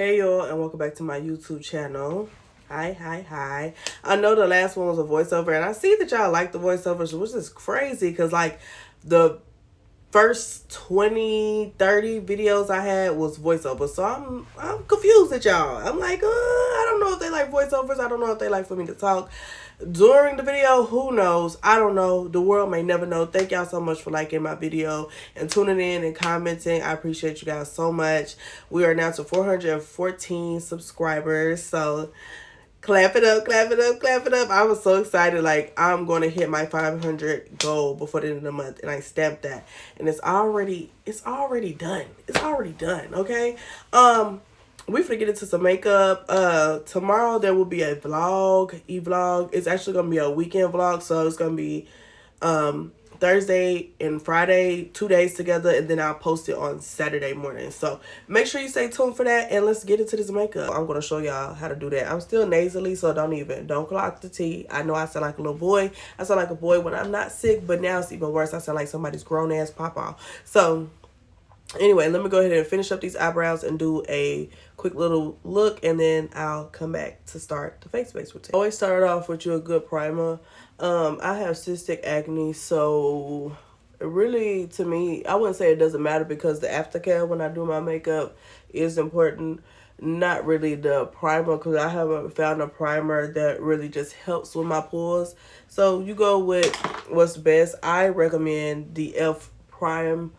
Hey y'all, and welcome back to my YouTube channel. Hi. I know the last one was a voiceover, and I see that y'all like the voiceovers, which is crazy because like the first 20-30 videos I had was voiceovers. So I'm confused at y'all. I'm like, I don't know if they like voiceovers. I don't know if they like for me to talk during the video. Who knows? I don't know. The world may never know. Thank y'all so much for liking my video and tuning in and commenting. I appreciate you guys so much. We are now to 414 subscribers. So clap it up, clap it up, clap it up. I was so excited. Like, I'm going to hit my 500 goal before the end of the month. And I stamped that. And it's already done. It's already done, okay? We finna get into some makeup. Tomorrow there will be a vlog. It's actually going to be a weekend vlog. So it's going to be Thursday and Friday, 2 days together, and then I'll post it on Saturday morning. So make sure you stay tuned for that, and let's get into this makeup. I'm going to show y'all how to do that. I'm still nasally, so don't clock the tea. I know I sound like a little boy. I sound like a boy when I'm not sick, but now it's even worse. I sound like somebody's grown-ass papa. So anyway, let me go ahead and finish up these eyebrows and do a quick little look, and then I'll come back to start the face base routine. Always start off with you a good primer. I have cystic acne, so really, to me, I wouldn't say it doesn't matter because the aftercare when I do my makeup is important. Not really the primer, because I haven't found a primer that really just helps with my pores. So you go with what's best. I recommend the e.l.f. Prime.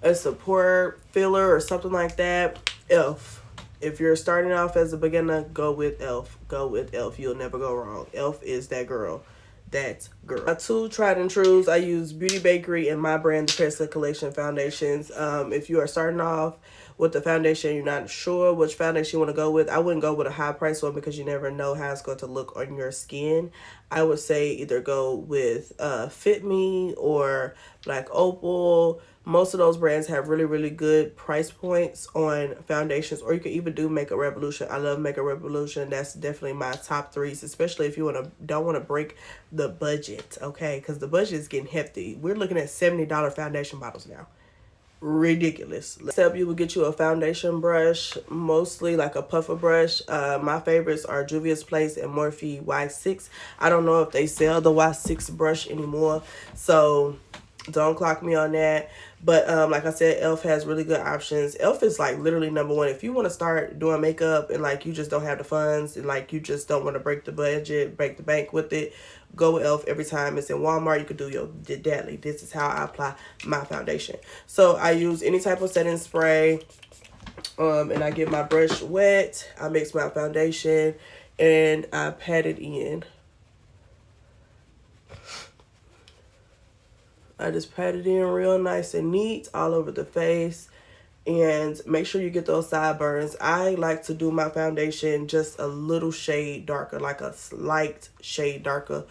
It's a pore filler or something like that. e.l.f. If you're starting off as a beginner, go with e.l.f. Go with e.l.f. You'll never go wrong. e.l.f. is that girl. That girl. My two tried and trues. I use Beauty Bakery and my brand, the ParisLynn Collection foundations. If you are starting off with the foundation, you're not sure which foundation you want to go with, I wouldn't go with a high price one because you never know how it's going to look on your skin. I would say either go with Fit Me or Black Opal. Most of those brands have really good price points on foundations, or you can even do Makeup Revolution. I love Makeup Revolution. That's definitely my top threes, especially if you don't want to break the budget, okay? Because the budget is getting hefty. We're looking at $70 foundation bottles now. Ridiculous. Next up, you will get you a foundation brush, mostly like a puffer brush. My favorites are Juvia's Place and Morphe Y6. I don't know if they sell the Y6 brush anymore, so don't clock me on that. But like I said, e.l.f. has really good options. e.l.f. is like literally number one. If you want to start doing makeup and like you just don't have the funds and like you just don't want to break the budget, break the bank with it, go with e.l.f. every time it's in Walmart. You could do your deadly. This is how I apply my foundation. So I use any type of setting spray, and I get my brush wet. I mix my foundation and I pat it in. I just pat it in real nice and neat all over the face. And make sure you get those sideburns. I like to do my foundation just a little shade darker, like a slight shade darker.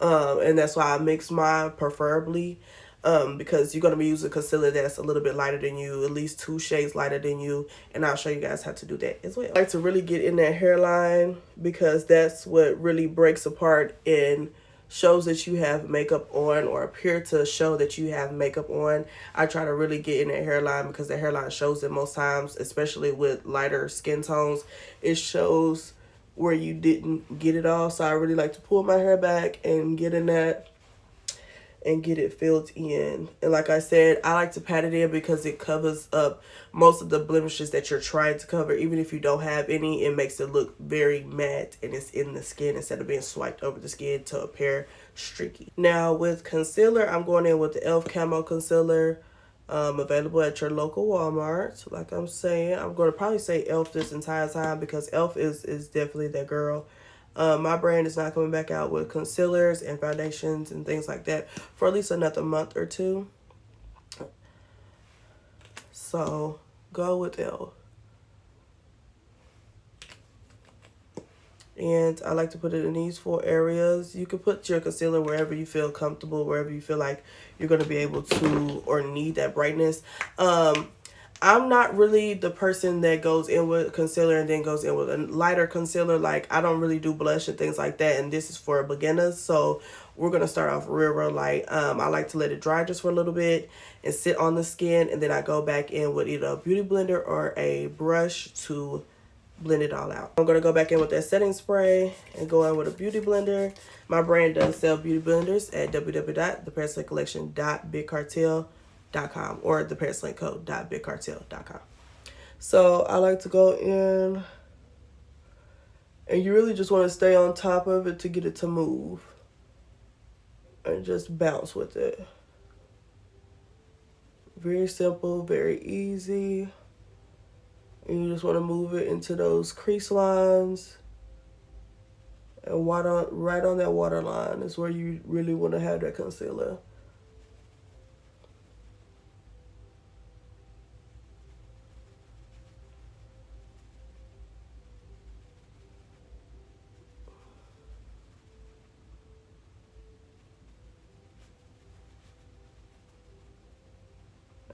And that's why I mix mine preferably. Because you're going to be using concealer that's a little bit lighter than you, at least 2 shades lighter than you. And I'll show you guys how to do that as well. I like to really get in that hairline because that's what really breaks apart and shows that you have makeup on, or appear to show that you have makeup on. I try to really get in that hairline because the hairline shows it most times, especially with lighter skin tones. It shows where you didn't get it all. So I really like to pull my hair back and get in that and get it filled in. And like I said, I like to pat it in because it covers up most of the blemishes that you're trying to cover. Even if you don't have any, it makes it look very matte and it's in the skin instead of being swiped over the skin to appear streaky. Now with concealer, I'm going in with the e.l.f. Camo Concealer, available at your local Walmart. Like I'm saying, I'm going to probably say e.l.f. this entire time because e.l.f. is definitely that girl. My brand is not coming back out with concealers and foundations and things like that for at least another month or two. So go with e.l.f. And I like to put it in these 4 areas. You can put your concealer wherever you feel comfortable, wherever you feel like you're going to be able to or need that brightness. I'm not really the person that goes in with concealer and then goes in with a lighter concealer. Like, I don't really do blush and things like that. And this is for beginners. So we're going to start off real light. I like to let it dry just for a little bit and sit on the skin. And then I go back in with either a beauty blender or a brush to blend it all out. I'm going to go back in with that setting spray and go in with a beauty blender. My brand does sell beauty blenders at www.theParisLynn Collection.BigCartel.com or theParisLynnCo.BigCartel.com. So I like to go in, and you really just want to stay on top of it to get it to move. And just bounce with it. Very simple, very easy. And you just want to move it into those crease lines. And right on that waterline is where you really want to have that concealer.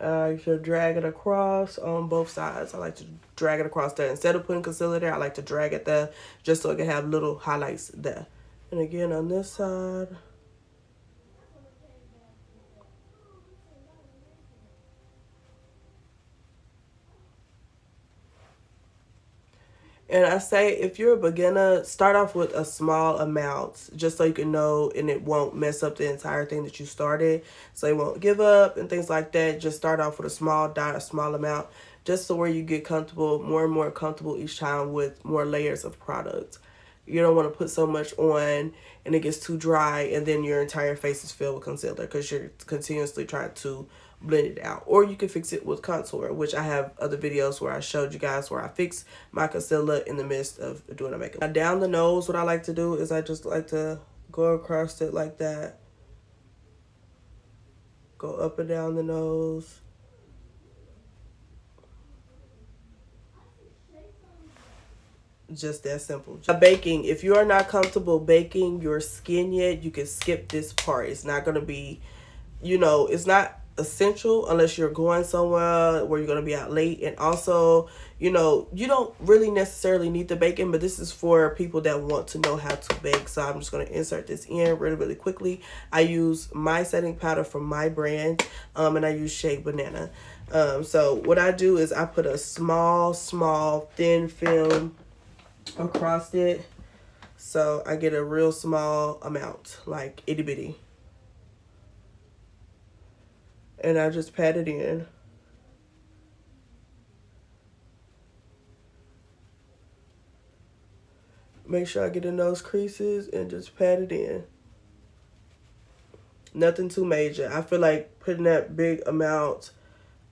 You should drag it across on both sides. I like to drag it across there. Instead of putting concealer there, I like to drag it there just so it can have little highlights there. And again on this side. And I say, if you're a beginner, start off with a small amount just so you can know and it won't mess up the entire thing that you started. So you won't give up and things like that. Just start off with a small dot, a small amount, just so where you get comfortable, more and more comfortable each time with more layers of product. You don't want to put so much on and it gets too dry and then your entire face is filled with concealer because you're continuously trying to blend it out. Or you can fix it with contour, which I have other videos where I showed you guys where I fix my concealer in the midst of doing a makeup. Now down the nose, what I like to do is I just like to go across it like that. Go up and down the nose. Just that simple. Baking, if you are not comfortable baking your skin yet, you can skip this part. It's not going to be, it's not essential unless you're going somewhere where you're going to be out late. And also, you don't really necessarily need the baking, but this is for people that want to know how to bake. So I'm just going to insert this in really quickly. I use my setting powder from my brand, and I use Shea Banana. So what I do is I put a small thin film across it, so I get a real small amount, like itty bitty, and I just pat it in. Make sure I get in those creases and just pat it in. Nothing too major. I feel like putting that big amount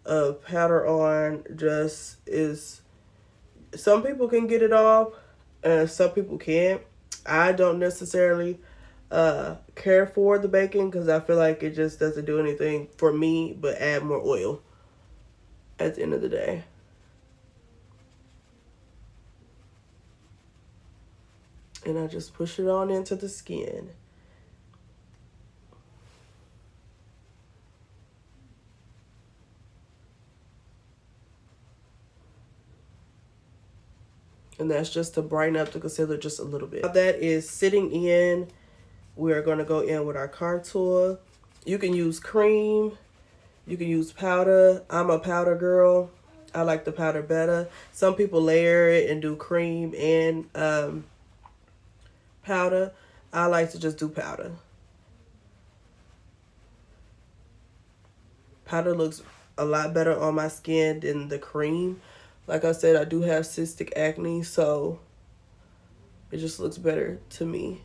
of powder on just is, some people can get it off and some people can't. I don't necessarily care for the baking because I feel like it just doesn't do anything for me but add more oil at the end of the day. And I just push it on into the skin. And that's just to brighten up the concealer just a little bit. Now that is sitting in, we're going to go in with our contour. You can use cream. You can use powder. I'm a powder girl. I like the powder better. Some people layer it and do cream and powder. I like to just do powder. Powder looks a lot better on my skin than the cream. Like I said, I do have cystic acne, so it just looks better to me.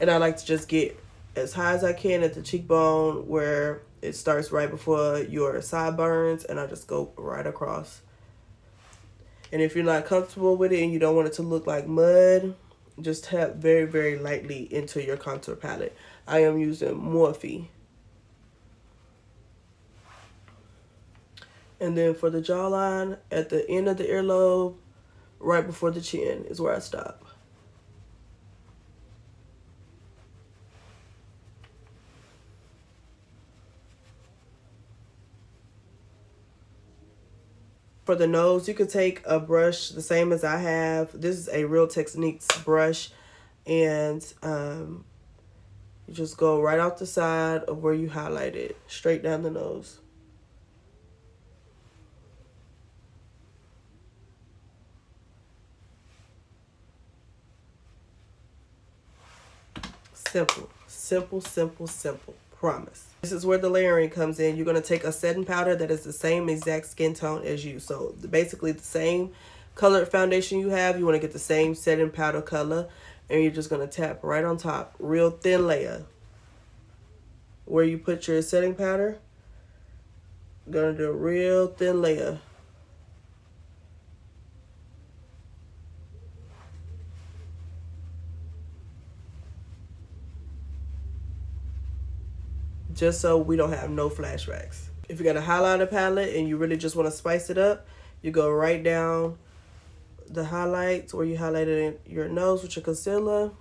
And I like to just get as high as I can at the cheekbone where it starts right before your sideburns, and I just go right across. And if you're not comfortable with it and you don't want it to look like mud, just tap very lightly into your contour palette. I am using Morphe. And then for the jawline, at the end of the earlobe, right before the chin is where I stop. For the nose, you could take a brush the same as I have. This is a Real Techniques brush. And you just go right off the side of where you highlighted, straight down the nose. Simple. Simple, simple, simple. Promise. This is where the layering comes in. You're going to take a setting powder that is the same exact skin tone as you. So basically the same colored foundation you have, you want to get the same setting powder color. And you're just going to tap right on top. Real thin layer. Where you put your setting powder. Going to do a real thin layer. Just so we don't have no flashbacks. If you got a highlighter palette and you really just want to spice it up, you go right down the highlights where you highlighted your nose with your concealer.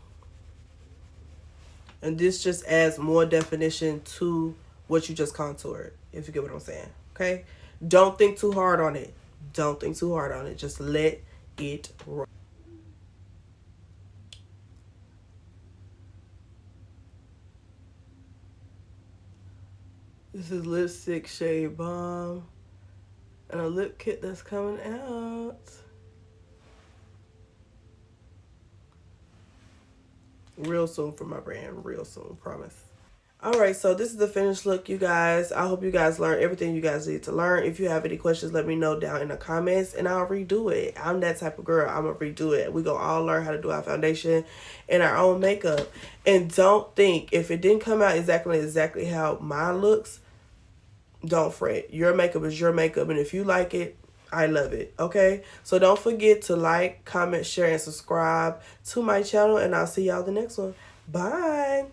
And this just adds more definition to what you just contoured, if you get what I'm saying. Okay? Don't think too hard on it. Don't think too hard on it. Just let it roll. This is Lipstick Shade Bomb. And a lip kit that's coming out. Real soon for my brand. Real soon. Promise. Alright, so this is the finished look, you guys. I hope you guys learned everything you guys need to learn. If you have any questions, let me know down in the comments, and I'll redo it. I'm that type of girl. I'm going to redo it. We're going to all learn how to do our foundation and our own makeup. And don't think, if it didn't come out exactly how mine looks, don't fret. Your makeup is your makeup, and if you like it, I love it. Okay? So don't forget to like, comment, share, and subscribe to my channel, and I'll see y'all the next one. Bye.